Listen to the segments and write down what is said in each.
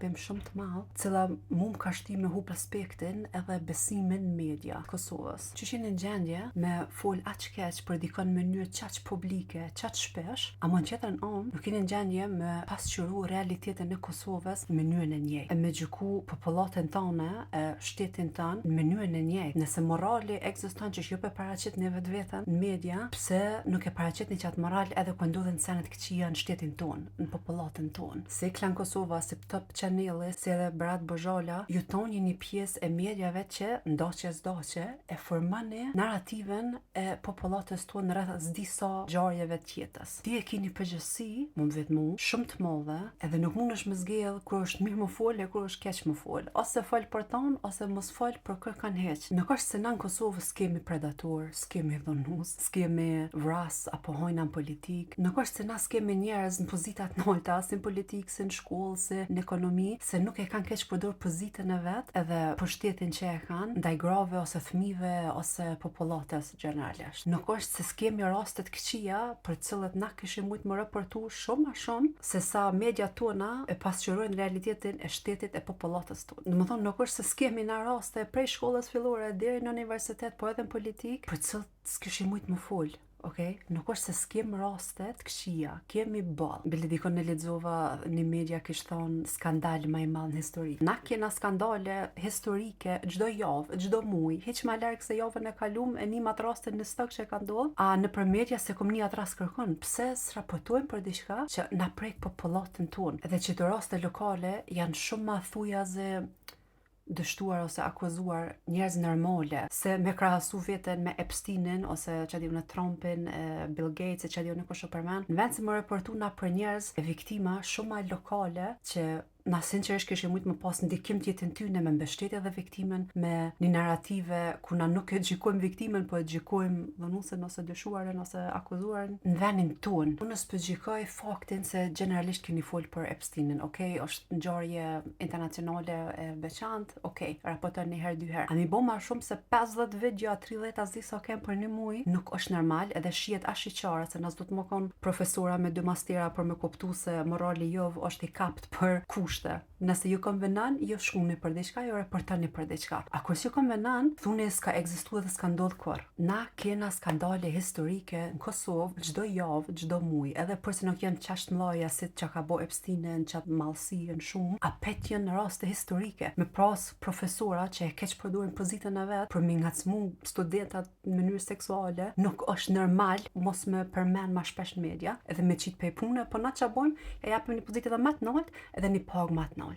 bim shumë të madh, cila mu më ka shti me hub respektin edhe besimin në media Kosovës. Që në gjendje me fol aq keq për dikon në mënyrë qaq publike, qaq shpesh, ama në tjetrën anë nuk jeni në gjendje me pasqyru realitetin e Kosovës në mënyrën e njëjtë, e me gjyku popullatën tonë, e shtetin tonë në mënyrën e njëjtë. Nëse morali ekziston që ju pe paraqit në vetveten në media, pse nuk e paraqitni që atë moral edhe kur ndodhen senet këqija në shtetin tonë, në popullatën tonë. Si Klan Kosova, si Top Channel, si edhe Berat Bozhala, ju toni një pjesë e mediave që ndoqe e formani narrativen e popullatës tonë rreth disa ngjarjeve të jetës. Ti e keni përgjegjësi, mund vet mu, shumë të madhe, edhe nuk mundesh më zgjedh kur është mirë më fol e kur është keq më fol. Ose fol për ton, ose mos fol për kërkan heq. Nuk është se na në Kosovë s'kemi predator, s'kemi dhunus, s'kemi vras apo hojna në politik. Nuk është se na s'kemi njerëz në pozitat nolta, si në politikë, si në shkollë, si në ekonomi, se nuk e kanë keq përdor pozitën e vet, edhe pushtetin që e kanë ndaj grave ose fëmijëve ose popullatës gjeneralisht. Nuk është se s'kemi raste të këqija për të cilët na kishim mujt më raportu shumë më shumë se sa media tona e pasqyrojnë realitetin e shtetit e popullatës tonë. Domethënë nuk është se s'kemi na raste prej shkollës fillore deri në universitet, po edhe në politikë, për të cilët s'kishim mujt më fol. Okej, nuk është se s'kem raste të këqija, kemi ball. Bile dikon e lexova një media kishte thonë skandal më i madh në histori. Na kena skandale historike çdo javë, çdo muaj, hiç më larg se javën e kaluar e nimat raste në stok që ka ndodhur. A nëpër media se kom një atras kërkon, pse s'raportojmë për diçka që na prek popullatën tonë? Edhe që të raste lokale janë shumë më thujaze dështuar ose akuzuar njerëz normale, se me krahasu veten me Epsteinin ose që diu në Trumpin, Bill Gates, që diu në kush o përmen, në vend se më raportuna për njerëz e viktima shumë më lokale që na sinqerisht kishim mujt më pas ndikim të jetën tyne me mbështetje edhe viktimen, me një narrative ku na nuk e gjykojmë viktimen, po e gjykojmë dhunuesin ose dyshuaren ose akuzuaren në vendin tonë. Unë s'po gjykoj faktin se generalisht keni fol për Epsteinin, okay, është ngjarje internacionale e veçantë, okay, raporton një herë dy herë. A mi bo ma shumë se 50 video, 30 as di sa kem për një muaj, nuk është normal, edhe shihet as shiqare se na s'do të më kon profesora me 2 mastera për me kuptu se morali jov është i kapt për kushte. Nëse ju konvenon, ju shkuni për diçka, ju raportoni për diçka. A kur ju konvenon, thuni s'ka ekzistuar dhe s'ka ndodhur kurrë. Na kena skandale historike në Kosovë çdo javë, çdo muaj, edhe përse nuk janë qaq të mëdha si çka ka bo Epsteinin, çat mallësien shumë, apet janë raste historike. Me pras profesora që e keq përdorin pozitën e vet për mi ngacmu studentat në mënyrë seksuale, nuk është normal mos me përmend më shpesh në media, edhe me qit pe punë, po na ç'a bojmë, e japim një pozitë edhe më të lartë, edhe një pagë më të lartë.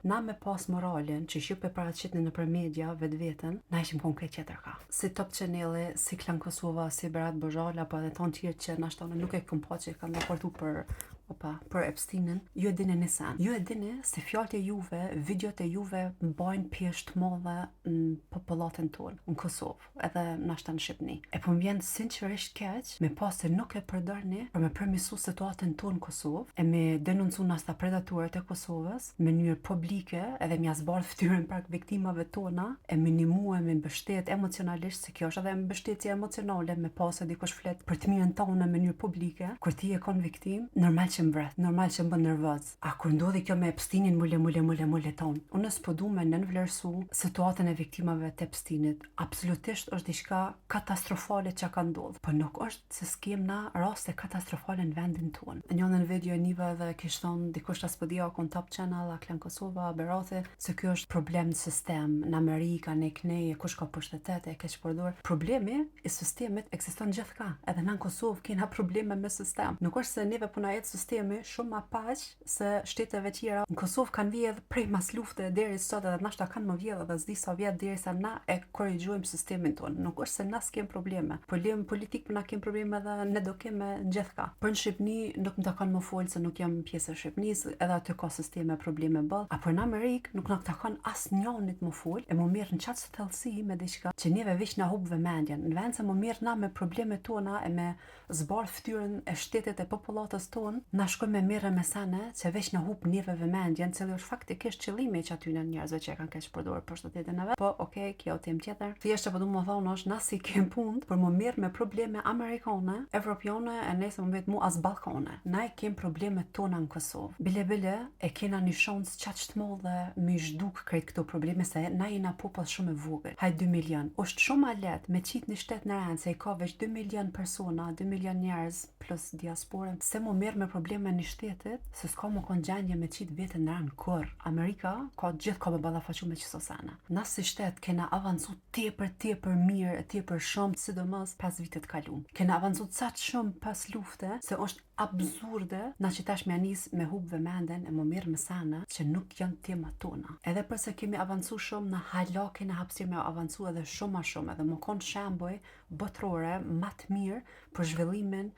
Na me pas moralin që shqip e paraqitni nëpër media vetveten, na ishim konkret tjetër ka. Si Top Channel, si Klan Kosova, si Berat Bozhala, apo edhe ton tjerë që nashta nuk e kam pa që kanë raportu për Epsteinin, ju e dini nisan. Ju e dini se fjalët e juve, videot e juve mbajnë pjesë të madhe në popullatën tonë, në Kosovë, edhe nashta në Shqipëni. E po më vjen sinqerisht keq me pas se nuk e përdorni për me përmirësu situatën tonë në Kosovë, e me denoncu nasta predatorët e Kosovës në mënyrë publike, edhe m'ia zbardh fytyrën pak viktimave tona, e minimue me mbështet emocionalisht, se kjo është edhe mbështetje emocionale, me pas se dikush flet për të mirën tonë në mënyrë publike, kur ti e kon viktim, normal që mbret, normal që mbën nervoz. A kur ndodhi kjo me Epsteinin, mule ton. Unë s'po du me nënvlerësu situatën e viktimave të Epsteinit. Absolutisht është diçka katastrofale që ka ndodhur, po nuk është se s'kem na raste katastrofale në vendin tonë. Në një video e niva edhe kish thonë dikush as po di kon Top Channel, a Klan Kosova, Berati, se kjo është problem në sistem, në Amerika, në knej, kush ka pushtetet, e keq përdor. Problemi i sistemit ekziston gjithka. Edhe në Kosovë kena probleme me sistem. Nuk është se neve po na jetë sistemi shumë më paq se shteteve tjera. Në Kosovë kanë vjedh prej mas lufte deri sot, edhe nashta kanë më vjedh edhe s'di sa vjet derisa na e korrigjojmë sistemin tonë. Nuk është se na s'kem probleme. Problem politik, po na kem probleme edhe ne do keme në gjithka. Për në Shqipëni nuk më takon më fol se nuk jam pjesë e Shqipënisë, edhe aty ka sisteme probleme ball. Apo në Amerikë nuk na takon asnjënit më fol, e më mirë në çat thellësi me diçka që neve veç na hub vëmendjen. Në vend se më mirë na me problemet tona e me zbardh fytyrën e shtetit e popullatës tonë, na shkojmë me mirë me sene që veç na hup neve vëmendjen, cili është faktikisht qëllimi që aty në njerëzve që e kanë keq përdorur për shtatetin e vet. Po, okay, kjo temë tjetër. Thjesht që po du më thonë është na si kem punë për më mirë me probleme amerikane, evropiane e nëse më vetë mu as balkane. Na e kem problemet tona në Kosovë. Bile e kena një shans qaq të madhe me zhduk krejt këto probleme se na jena popull shumë e vogël. Haj 2 milion. Është shumë ma lehtë me qit një shtet në rend se i ka veç 2 milion persona, 2 milion njerëz plus diasporën, se më mirë me probleme një shtetit, se s'ka më kon gjendje me qit vetën në rend kur. Amerika ka gjithë ka me ballafaqu me qëso sene. Na si shtet kena avancu tepër mirë, tepër shumë, sidomos pas vitet kalum. Kena avancu ca shumë pas lufte, se është absurde na që tash me anis me hub vëmenden e më mirë më sana që nuk janë tema tona. Edhe përse kemi avancu shumë, na hala kena hapësirë me avancu edhe shumë ma shumë, edhe më konë shemboj botrore ma të mirë për zhvillimin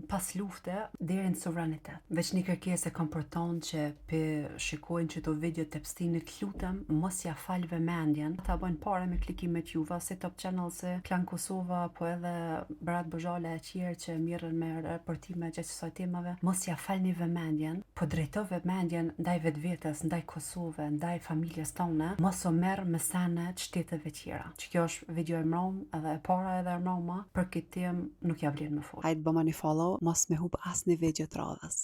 pas lufte deri në sovranitet. Veç një kërkesë kam për tonë që shikojnë që to video të Epsteinit, lutem mos ja fal vëmendjen. Ta bojnë pare me klikimet juva, si Top Channel, si Klan Kosova, po edhe Berat Bozhala e tjerë që mirën me raportime gjithë kësaj temave. Mos ja falni vëmendjen, po drejto vëmendjen ndaj vetvetes, ndaj Kosove, ndaj familjes tonë, mos o merr me sene të shteteve tjera. Që kjo është video e mron, edhe e para edhe e mroma, për këtë temë nuk ja vlen më fort. Hajde bëma një follow, mos me hub asnjë video të radhës.